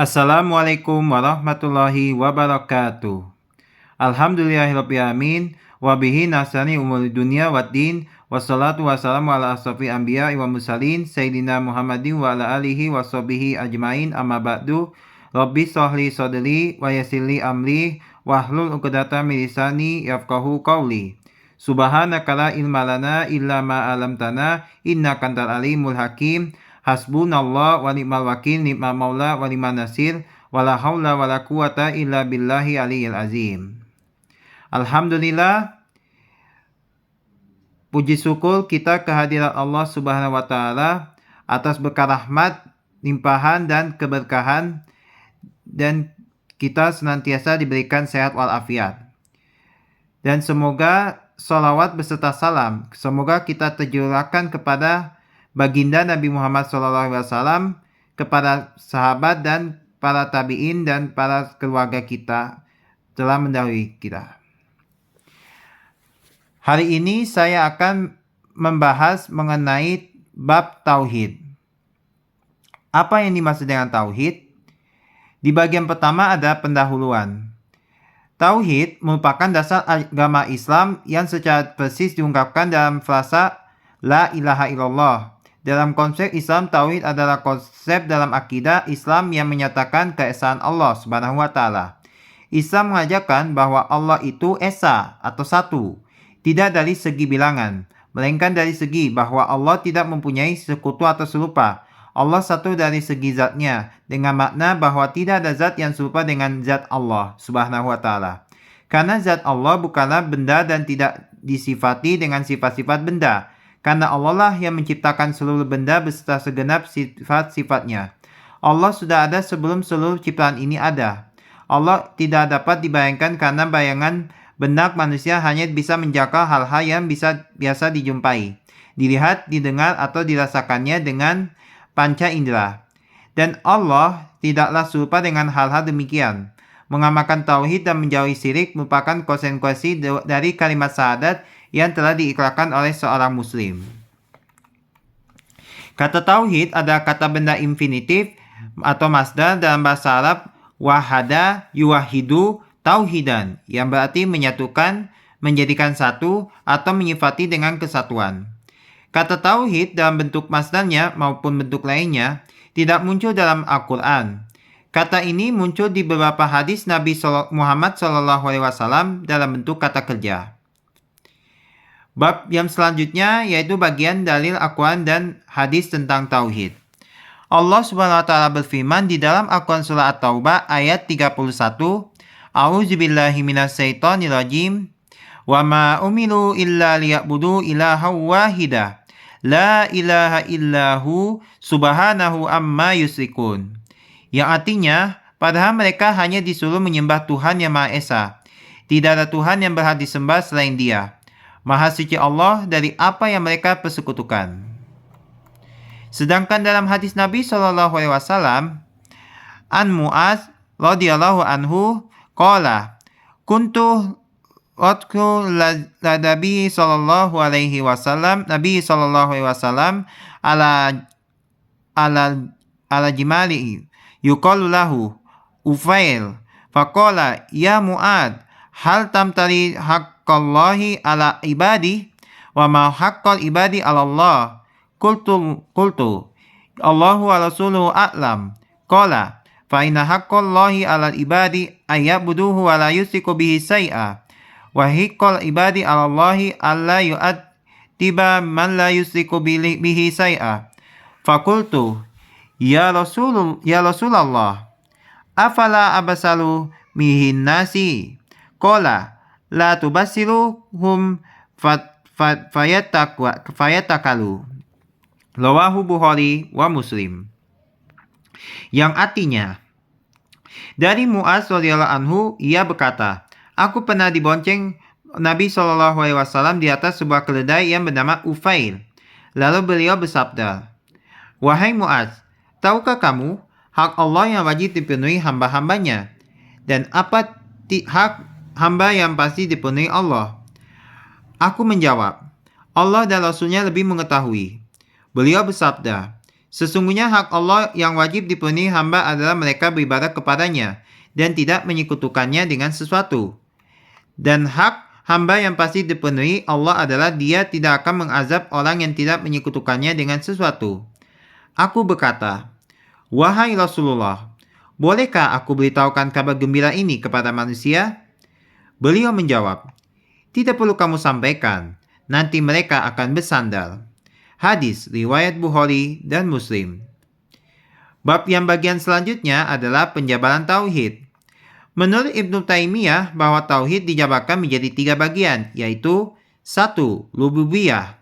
Assalamualaikum warahmatullahi wabarakatuh. Alhamdulillahirrabbilalamin. Wabihi nasani umur dunia waddin. Wassalatu wassalamu ala asrafi anbiya wa mursalin. Sayyidina Muhammadin wa ala alihi wa sahbihi ajmain amma ba'du. Rabbi sahli sadri wa yassirli amri. Wahlul uqdatan min lisani yafqahu qawli. Subhanaka la ilma lana illa ma 'allamtana innaka antal alimul hakim. Hasbunallah wa ni'mal wakil, ni'mal maula wa ni'man nasir, wala haula wala quwata illa billahi aliyil azim. Alhamdulillah, puji syukur kita kehadirat Allah Subhanahu wa taala atas berkah rahmat, limpahan dan keberkahan, dan kita senantiasa diberikan sehat walafiat. Dan semoga salawat beserta salam, semoga kita terjurahkan kepada baginda Nabi Muhammad SAW, kepada sahabat dan para tabi'in dan para keluarga kita telah mendahului kita. Hari ini saya akan membahas mengenai bab tauhid. Apa yang dimaksud dengan tauhid? Di bagian pertama ada pendahuluan. Tauhid merupakan dasar agama Islam yang secara persis diungkapkan dalam frasa La ilaha illallah. Dalam konsep Islam, tauhid adalah konsep dalam akidah Islam yang menyatakan keesaan Allah Subhanahu wa taala. Islam mengajarkan bahwa Allah itu esa atau satu, tidak dari segi bilangan, melainkan dari segi bahwa Allah tidak mempunyai sekutu atau serupa. Allah satu dari segi zatnya, dengan makna bahwa tidak ada zat yang serupa dengan zat Allah Subhanahu wa taala. Karena zat Allah bukanlah benda dan tidak disifati dengan sifat-sifat benda. Karena Allah lah yang menciptakan seluruh benda beserta segenap sifat-sifatnya. Allah sudah ada sebelum seluruh ciptaan ini ada. Allah tidak dapat dibayangkan karena bayangan benak manusia hanya bisa menjangkau hal-hal yang biasa dijumpai, dilihat, didengar, atau dirasakannya dengan panca indera. Dan Allah tidaklah serupa dengan hal-hal demikian. Mengamalkan tauhid dan menjauhi syirik merupakan konsekuensi dari kalimat syahadat yang telah diikrarkan oleh seorang muslim. Kata tauhid adalah kata benda infinitif atau masdar dalam bahasa Arab wahada yuwahidu tauhidan, yang berarti menyatukan, menjadikan satu, atau menyifati dengan kesatuan. Kata tauhid dalam bentuk masdarnya maupun bentuk lainnya tidak muncul dalam Al-Quran. Kata ini muncul di beberapa hadis Nabi Muhammad SAW dalam bentuk kata kerja. Bab yang selanjutnya yaitu bagian dalil Al-Quran dan hadis tentang tauhid. Allah Subhanahu wa taala berfirman di dalam Al-Quran surah At-Taubah ayat 31, A'udzubillahi minasyaitonirrajim. Wa ma umiru illa liya'budu ilaha wahida. La ilaha illahu subhanahu amma yusrikun. Yang artinya, padahal mereka hanya disuruh menyembah Tuhan yang Maha Esa. Tidak ada Tuhan yang berhak disembah selain Dia. Maha suci Allah dari apa yang mereka persekutukan. Sedangkan dalam hadis Nabi SAW, An Mu'az radhiyallahu anhu qala kuntu Watku Nabi sallallahu alaihi wasallam ala jimali yuqalu lahu Ufail faqala ya Mu'ad hal tamtari haqqallahi ala ibadi wa ma haqqal ibadi ala Allah qultu Allahu wa rasuluhu a'lam qala fa inna haqqallahi ala ibadi ayyabuduhu wa la yusyriku bihi syai'a wa haqqal ibadi ala Allahi alla yu'addiba man la yusyriku bihi syai'a faqultu ya Rasulullah afala abasalu mihin nasi qala la tubasiluhum fayatakalu rawahu Bukhari wa Muslim. Yang artinya, dari Mu'az radhiyallahu anhu ia berkata, aku pernah dibonceng Nabi SAW di atas sebuah keledai yang bernama Ufail. Lalu beliau bersabda, wahai Mu'az, tahukah kamu hak Allah yang wajib dipenuhi hamba-hambanya? Dan apa hak hamba yang pasti dipenuhi Allah? Aku menjawab, Allah dan Rasulnya lebih mengetahui. Beliau bersabda, Sesungguhnya hak Allah yang wajib dipenuhi hamba adalah mereka beribadah kepadanya dan tidak menyekutukannya dengan sesuatu. Dan hak hamba yang pasti dipenuhi Allah adalah Dia tidak akan mengazab orang yang tidak menyekutukannya dengan sesuatu. Aku berkata, "Wahai Rasulullah, bolehkah aku beritahukan kabar gembira ini kepada manusia?" Beliau menjawab, "Tidak perlu kamu sampaikan, nanti mereka akan bersandar." Hadis riwayat Bukhari dan Muslim. Bab yang bagian selanjutnya adalah penjabaran tauhid. Menurut Ibnu Taimiyah bahwa tauhid dijabarkan menjadi 3 bagian, yaitu 1. Rububiyah.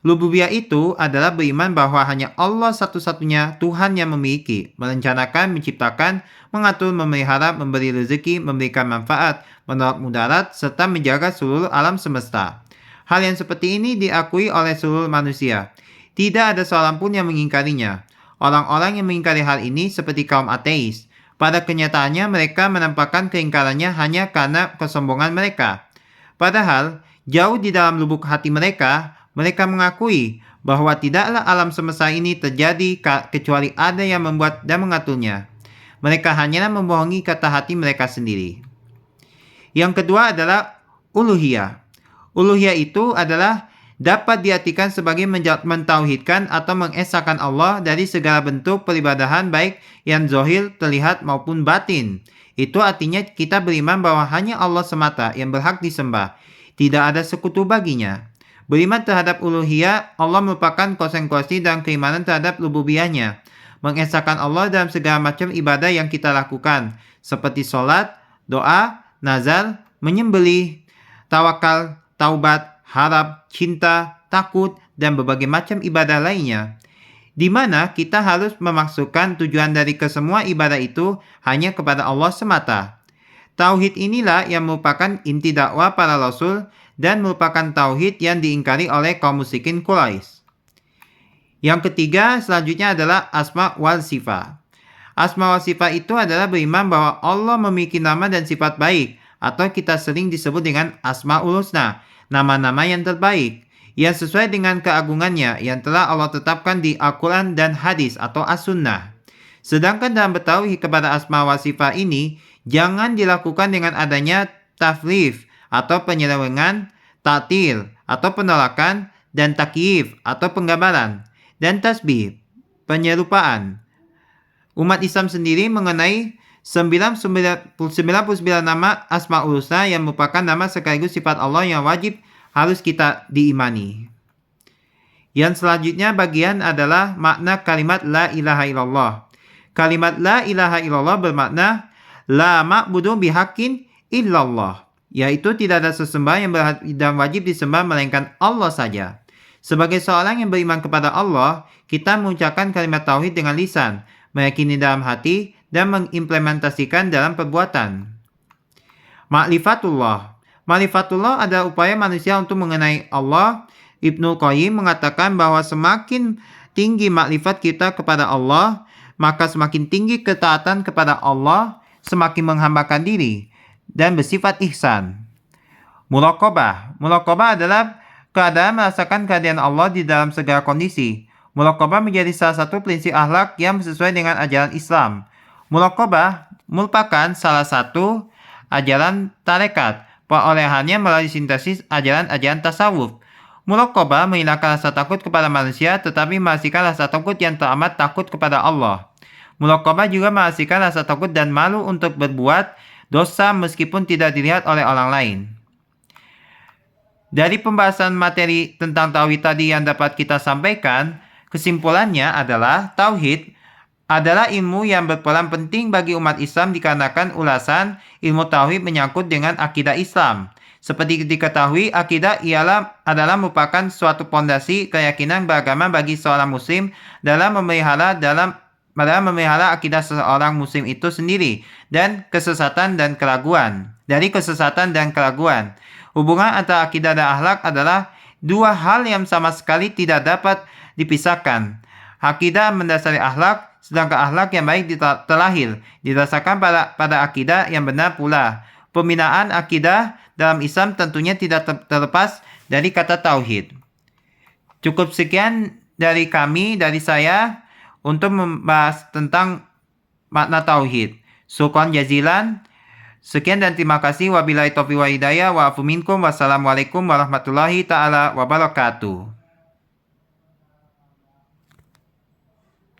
Rububiyah itu adalah beriman bahwa hanya Allah satu-satunya Tuhan yang memiliki, merencanakan, menciptakan, mengatur, memelihara, memberi rezeki, memberikan manfaat, menolak mudarat, serta menjaga seluruh alam semesta. Hal yang seperti ini diakui oleh seluruh manusia. Tidak ada seorang pun yang mengingkarinya. Orang-orang yang mengingkari hal ini seperti kaum ateis. Pada kenyataannya mereka menampakkan keingkarannya hanya karena kesombongan mereka. Padahal, jauh di dalam lubuk hati mereka mengakui bahwa tidaklah alam semesta ini terjadi kecuali ada yang membuat dan mengaturnya. Mereka hanyalah membohongi kata hati mereka sendiri. Yang kedua adalah uluhiyah. Uluhiyah itu adalah dapat diartikan sebagai mentauhidkan atau mengesahkan Allah dari segala bentuk peribadahan baik yang zahir, terlihat maupun batin. Itu artinya kita beriman bahwa hanya Allah semata yang berhak disembah. Tidak ada sekutu baginya. Beriman terhadap uluhiyah, Allah merupakan konsekuensi dan keimanan terhadap rububiyahnya. Mengesahkan Allah dalam segala macam ibadah yang kita lakukan, seperti sholat, doa, nazar, menyembelih, tawakal, taubat, harap, cinta, takut, dan berbagai macam ibadah lainnya, di mana kita harus memasukkan tujuan dari kesemua ibadah itu hanya kepada Allah semata. Tauhid inilah yang merupakan inti dakwah para rasul dan merupakan tauhid yang diingkari oleh kaum musyrikin Quraisy. Yang ketiga selanjutnya adalah asma wal sifat. Asma wal sifat itu adalah beriman bahwa Allah memiliki nama dan sifat baik, atau kita sering disebut dengan Asmaul Husna, nama-nama yang terbaik, yang sesuai dengan keagungannya yang telah Allah tetapkan di Al-Quran dan hadis atau As-Sunnah. Sedangkan dalam bertauhid kepada asma wa sifat ini, jangan dilakukan dengan adanya taflif atau penyelewengan, ta'til atau penolakan, dan takyif atau penggambaran, dan tasbih, penyerupaan. Umat Islam sendiri mengenai 99 nama Asmaul Husna yang merupakan nama sekaligus sifat Allah yang wajib harus kita diimani. Yang selanjutnya bagian adalah makna kalimat La ilaha illallah. Kalimat La ilaha illallah bermakna La ma'budu bihaqqin illallah, yaitu tidak ada sesembahan yang berhak dan wajib disembah melainkan Allah saja. Sebagai seorang yang beriman kepada Allah, kita mengucapkan kalimat tauhid dengan lisan, meyakini dalam hati, dan mengimplementasikan dalam perbuatan. Ma'rifatullah. Ma'rifatullah adalah upaya manusia untuk mengenai Allah. Ibnu Qayyim mengatakan bahwa semakin tinggi makrifat kita kepada Allah, maka semakin tinggi ketaatan kepada Allah, semakin menghambakan diri, dan bersifat ihsan. Muraqabah. Muraqabah adalah keadaan merasakan kehadiran Allah di dalam segala kondisi. Muraqabah menjadi salah satu prinsip akhlak yang sesuai dengan ajaran Islam. Muraqabah merupakan salah satu ajaran tarekat, perolehannya melalui sintesis ajaran-ajaran tasawuf. Muraqabah menghilangkan rasa takut kepada manusia, tetapi menghasilkan rasa takut yang teramat takut kepada Allah. Muraqabah juga menghasilkan rasa takut dan malu untuk berbuat dosa meskipun tidak dilihat oleh orang lain. Dari pembahasan materi tentang tauhid tadi yang dapat kita sampaikan, kesimpulannya adalah tauhid adalah ilmu yang berperan penting bagi umat Islam dikarenakan ulasan ilmu tauhid menyangkut dengan akidah Islam. Seperti diketahui, akidah adalah merupakan suatu pondasi keyakinan beragama bagi seorang muslim dalam memelihara akidah seorang muslim itu sendiri dan kesesatan dan keraguan. Hubungan antara akidah dan akhlak adalah dua hal yang sama sekali tidak dapat dipisahkan. Akidah mendasari akhlak, sedangkan akhlak yang baik terlahir didasarkan pada akidah yang benar pula. Pembinaan akidah dalam Islam tentunya tidak terlepas dari kata tauhid. Cukup sekian dari saya. untuk membahas tentang makna tauhid. Syukran jazilan. Sekian dan terima kasih. Wabillahi taufiq wa hidayah. Wa afu minkum. Wassalamualaikum warahmatullahi taala wabarakatuh.